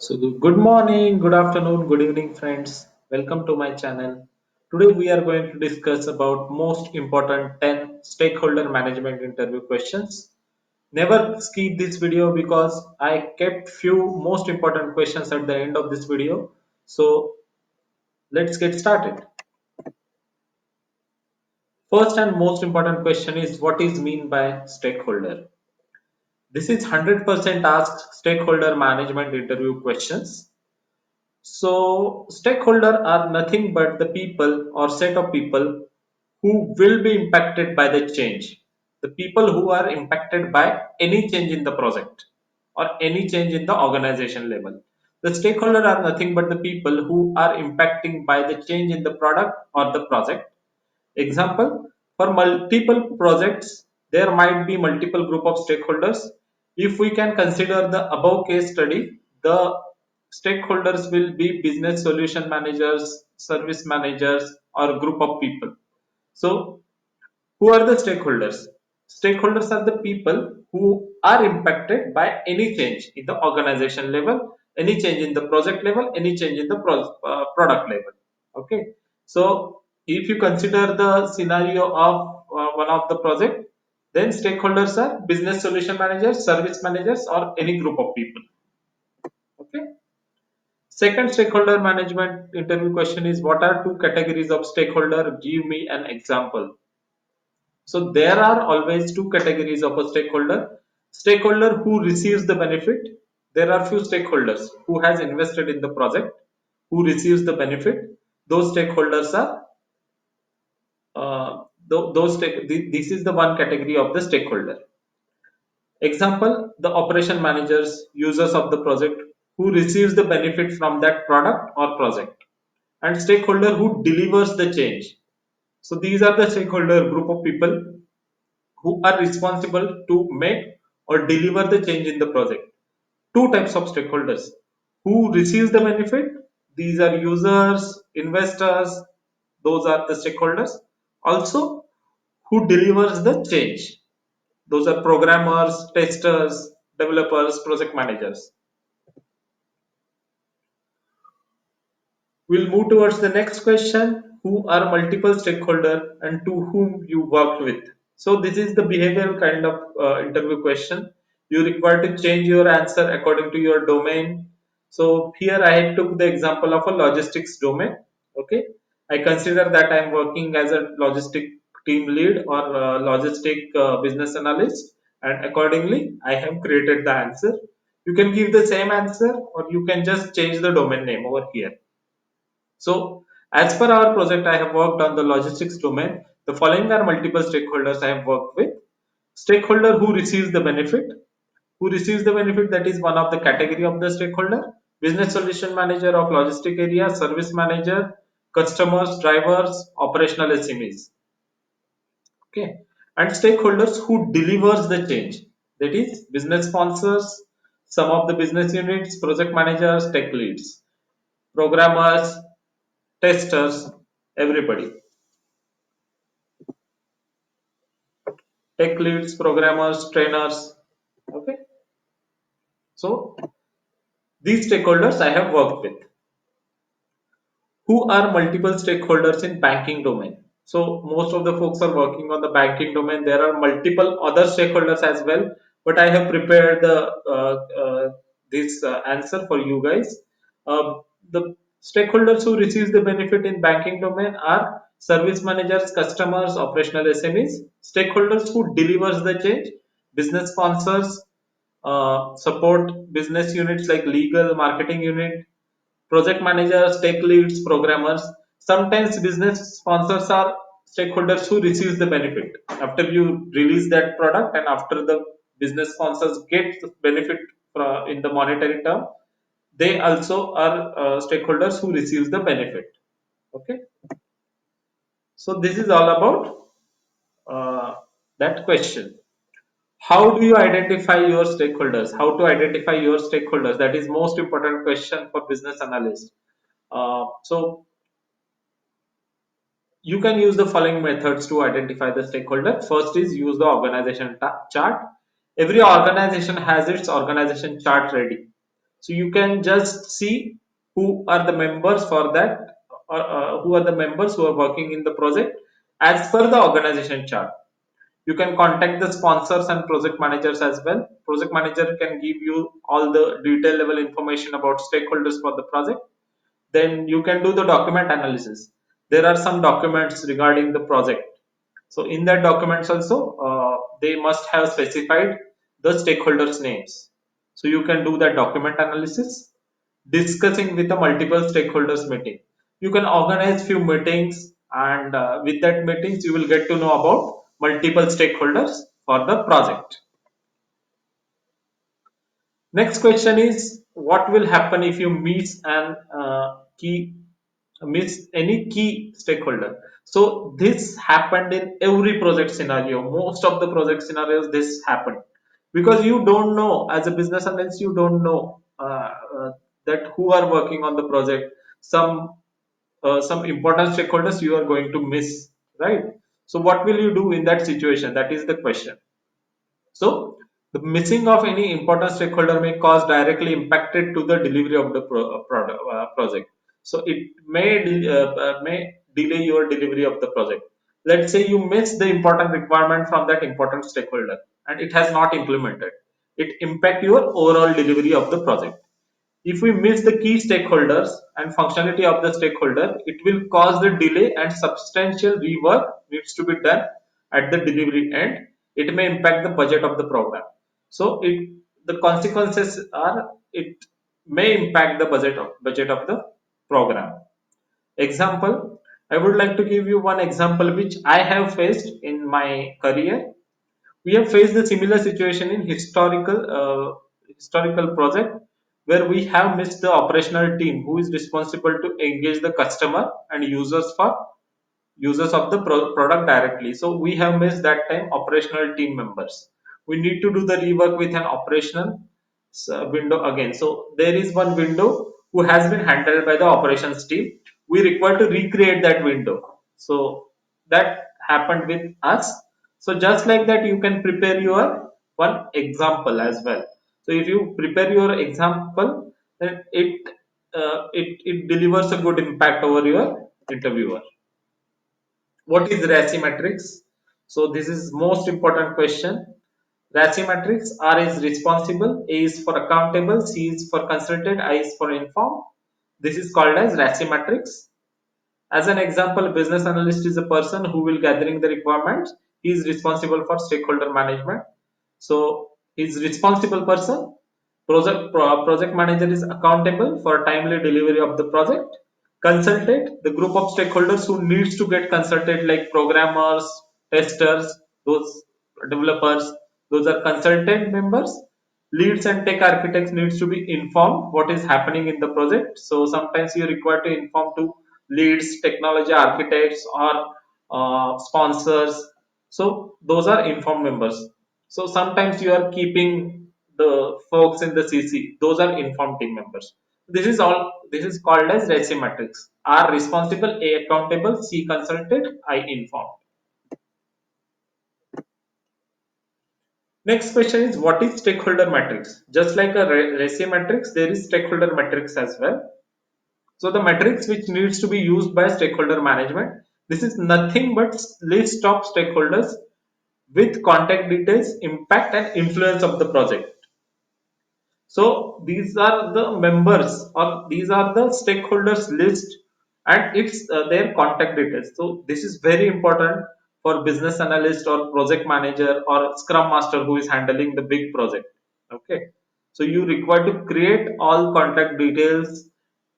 Good morning, good afternoon, good evening, friends. Welcome to my channel. Today we are going to discuss about most important 10 stakeholder management interview questions. Never skip this video because I kept few most important questions at the end of this video. So let's get started. First and most important question is what is mean by stakeholder? This is 100% asked stakeholder management interview questions. So, stakeholder are nothing but the people or set of people who will be impacted by the change. The people who are impacted by any change in the project or any change in the organization level. The stakeholder are nothing but the people who are impacting by the change in the product or the project. Example, for multiple projects, there might be multiple group of stakeholders. If we can consider the above case study, the stakeholders will be business solution managers, service managers, or group of people. So, who are the stakeholders? Stakeholders are the people who are impacted by any change in the organization level, any change in the project level, any change in the product level. Okay. So, if you consider the scenario of one of the project, then stakeholders are business solution managers, service managers, or any group of people. Okay. Second stakeholder management interview question is what are two categories of stakeholder? Give me an example. So there are always two categories of a stakeholder. Stakeholder who receives the benefit. There are few stakeholders who has invested in the project, who receives the benefit. Those stakeholders are this is the one category of the stakeholder. Example: the operation managers, users of the project, who receives the benefit from that product or project, and stakeholder who delivers the change. So these are the stakeholder group of people who are responsible to make or deliver the change in the project. Two types of stakeholders: who receives the benefit, these are users, investors, those are the stakeholders. Also, who delivers the change, those are programmers, testers, developers, project managers. We'll move towards the next question. Who are multiple stakeholder and to whom you worked with? So this is the behavioral kind of interview question. You require to change your answer according to your domain. So here I took the example of a logistics domain. Okay, I consider that I'm working as a logistic team lead or logistic business analyst, and accordingly I have created the answer. You can give the same answer or you can just change the domain name over here. So, as per our project, I have worked on the logistics domain. The following are multiple stakeholders I have worked with. Stakeholder who receives the benefit. Who receives the benefit, that is one of the category of the stakeholder. Business solution manager of logistic area, service manager, customers, drivers, operational SMEs. Okay. And stakeholders who delivers the change. That is business sponsors, some of the business units, project managers, tech leads, programmers, testers, everybody. Tech leads, programmers, trainers. Okay. So these stakeholders I have worked with. Who are multiple stakeholders in banking domain? So most of the folks are working on the banking domain. There are multiple other stakeholders as well, but I have prepared the this answer for you guys. The stakeholders who receive the benefit in banking domain are service managers, customers, operational SMEs. Stakeholders who delivers the change, business sponsors, support business units like legal, marketing unit, project managers, tech leads, programmers. Sometimes business sponsors are stakeholders who receives the benefit after you release that product, and after the business sponsors get the benefit in the monetary term, they also are stakeholders who receives the benefit. Okay, so this is all about that question. How do you identify your stakeholders? How to identify your stakeholders? That is most important question for business analyst. So you can use the following methods to identify the stakeholder. First is use the organization chart. Every organization has its organization chart ready. So you can just see who are the members for that, who are the members who are working in the project as per the organization chart. You can contact the sponsors and project managers as well. Project manager can give you all the detail level information about stakeholders for the project. Then you can do the document analysis. There are some documents regarding the project. So in that documents also, they must have specified the stakeholders names. So you can do that document analysis, discussing with the multiple stakeholders meeting. You can organize few meetings, and with that meetings you will get to know about multiple stakeholders for the project. Next question is, what will happen if you miss any key stakeholder? So this happened in every project scenario. Most of the project scenarios this happened because you don't know, as a business analyst, you don't know that who are working on the project. Some important stakeholders you are going to miss, right? So what will you do in that situation? That is the question. So the missing of any important stakeholder may cause directly impacted to the delivery of the project. So it may delay your delivery of the project. Let's say you miss the important requirement from that important stakeholder and it has not implemented. It impact your overall delivery of the project. If we miss the key stakeholders and functionality of the stakeholder, it will cause the delay and substantial rework needs to be done at the delivery end. It may impact the budget of the program. So the consequences are it may impact the budget of the program. Example, I would like to give you one example which I have faced in my career. We have faced a similar situation in historical project where we have missed the operational team who is responsible to engage the customer and users of the product directly. So we have missed that time operational team members. We need to do the rework with an operational window again. So there is one window who has been handled by the operations team. We require to recreate that window. So that happened with us. So just like that, you can prepare your one example as well. So if you prepare your example, then it delivers a good impact over your interviewer. What is RACI matrix? So this is most important question. RACI matrix: R is responsible, A is for accountable, C is for consulted, I is for informed. This is called as RACI matrix. As an example, business analyst is a person who will gathering the requirements. He is responsible for stakeholder management. So he is responsible person. Project manager is accountable for timely delivery of the project. Consulted, the group of stakeholders who needs to get consulted, like programmers, testers, those developers, those are consultant members. Leads and tech architects needs to be informed what is happening in the project. So sometimes you require to inform to leads, technology architects, or sponsors. So those are informed members. So sometimes you are keeping the folks in the CC. Those are informed team members. This is all. This is called as RACI matrix. R responsible, A accountable, C consulted, I informed. Next question is, what is stakeholder matrix? Just like a RACI matrix, there is stakeholder matrix as well. So the matrix which needs to be used by stakeholder management. This is nothing but list of stakeholders with contact details, impact and influence of the project. So these are the members, or these are the stakeholders list, and it's their contact details. So this is very important for business analyst or project manager or scrum master who is handling the big project. Okay. So you require to create all contact details,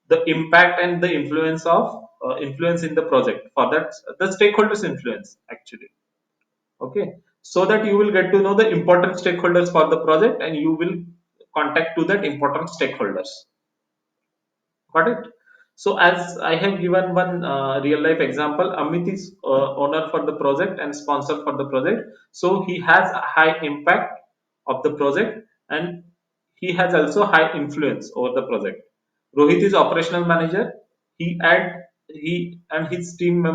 the impact and the influence in the project. For that, the stakeholders influence actually. Okay, so that you will get to know the important stakeholders for the project and you will contact to that important stakeholders. Got it? So as I have given one real life example, Amit is owner for the project and sponsor for the project. So he has a high impact of the project and he has also high influence over the project. Rohit is operational manager. He and his team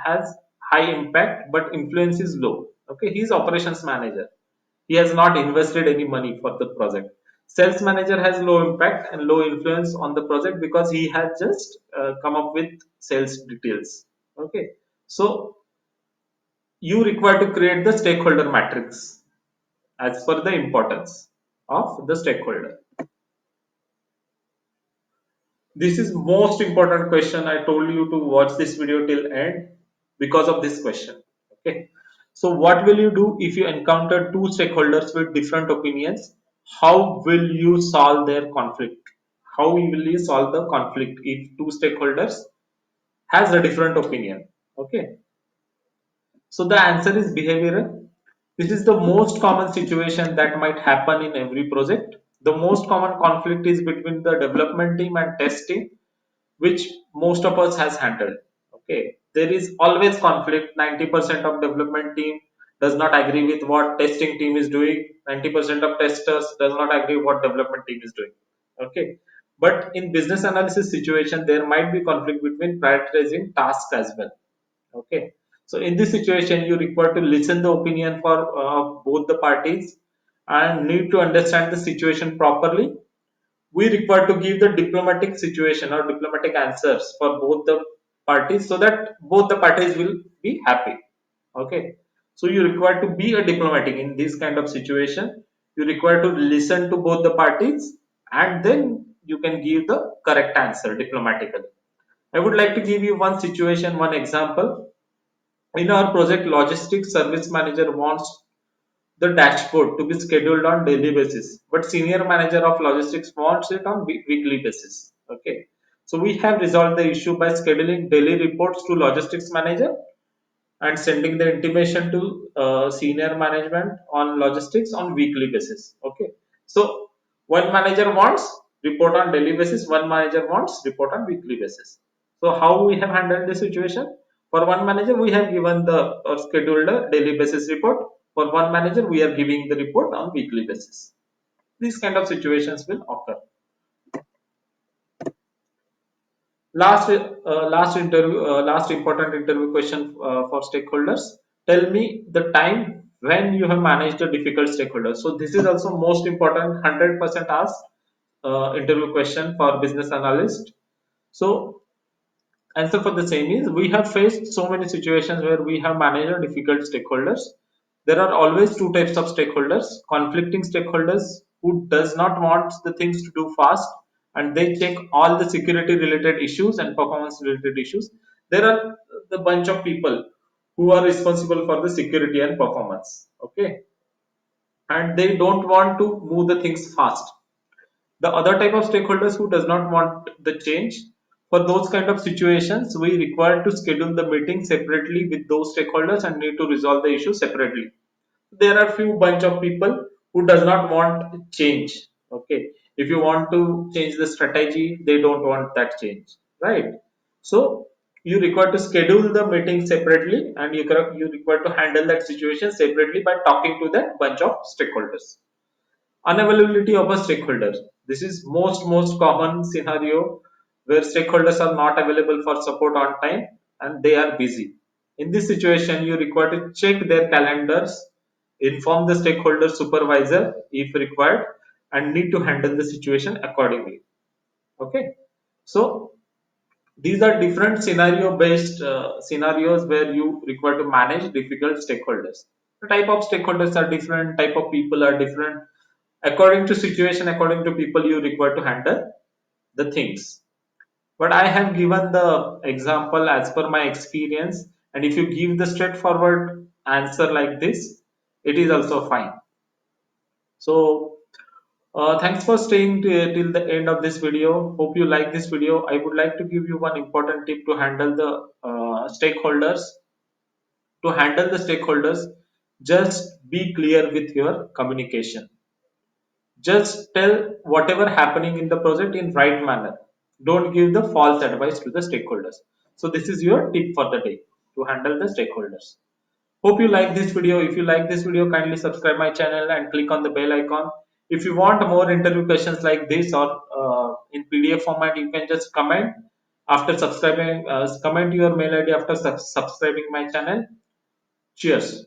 has high impact but influence is low. Okay, he is operations manager. He has not invested any money for the project. Sales manager has low impact and low influence on the project because he has just come up with sales details. Okay, so you require to create the stakeholder matrix as per the importance of the stakeholder. This is most important question. I told you to watch this video till end because of this question. Okay. So what will you do if you encounter two stakeholders with different opinions? How will you solve their conflict? How will you solve the conflict if two stakeholders has a different opinion? Okay. So the answer is behavioral. This is the most common situation that might happen in every project. The most common conflict is between the development team and test team, which most of us has handled. Okay, there is always conflict. 90% of development team does not agree with what testing team is doing. 90% of testers does not agree what development team is doing. Okay, but in business analysis situation, there might be conflict between prioritizing tasks as well. Okay, so in this situation, you require to listen the opinion for both the parties and need to understand the situation properly. We require to give the diplomatic situation or diplomatic answers for both the parties so that both the parties will be happy. Okay, so you require to be a diplomatic in this kind of situation. You require to listen to both the parties and then you can give the correct answer diplomatically. I would like to give you one situation, one example. In our project, logistics service manager wants the dashboard to be scheduled on daily basis, but senior manager of logistics wants it on weekly basis. Okay, so we have resolved the issue by scheduling daily reports to logistics manager and sending the intimation to senior management on logistics on weekly basis. Okay, so one manager wants report on daily basis, one manager wants report on weekly basis. So how we have handled the situation? For one manager, we have given the scheduled daily basis report. For one manager, we are giving the report on weekly basis. These kind of situations will occur. Last important interview question for stakeholders. Tell me the time when you have managed a difficult stakeholder. So this is also most important, 100% asked interview question for business analyst. So answer for the same is we have faced so many situations where we have managed difficult stakeholders. There are always two types of stakeholders: conflicting stakeholders who does not want the things to do fast and they check all the security related issues and performance related issues. There are the bunch of people who are responsible for the security and performance. Okay, and they don't want to move the things fast. The other type of stakeholders who does not want the change, for those kind of situations we require to schedule the meeting separately with those stakeholders and need to resolve the issue separately. There are few bunch of people who does not want change. Okay, if you want to change the strategy, they don't want that change, right? So you require to schedule the meeting separately and you require to handle that situation separately by talking to that bunch of stakeholders. Unavailability of a stakeholder. This is most common scenario where stakeholders are not available for support on time and they are busy. In this situation, you require to check their calendars, inform the stakeholder supervisor if required, and need to handle the situation accordingly. Okay, so these are different scenario based scenarios where you require to manage difficult stakeholders. The type of stakeholders are different, type of people are different. According to situation, according to people, you require to handle the things. But I have given the example as per my experience, and if you give the straightforward answer like this, it is also fine. So thanks for staying till the end of this video. Hope you like this video. I would like to give you one important tip to handle the stakeholders. To handle the stakeholders, just be clear with your communication. Just tell whatever happening in the project in right manner. Don't give the false advice to the stakeholders. So this is your tip for the day to handle the stakeholders. Hope you like this video. If you like this video, kindly subscribe my channel and click on the bell icon. If you want more interview questions like this or in PDF format, you can just comment after subscribing. Comment your mail ID after subscribing my channel. Cheers.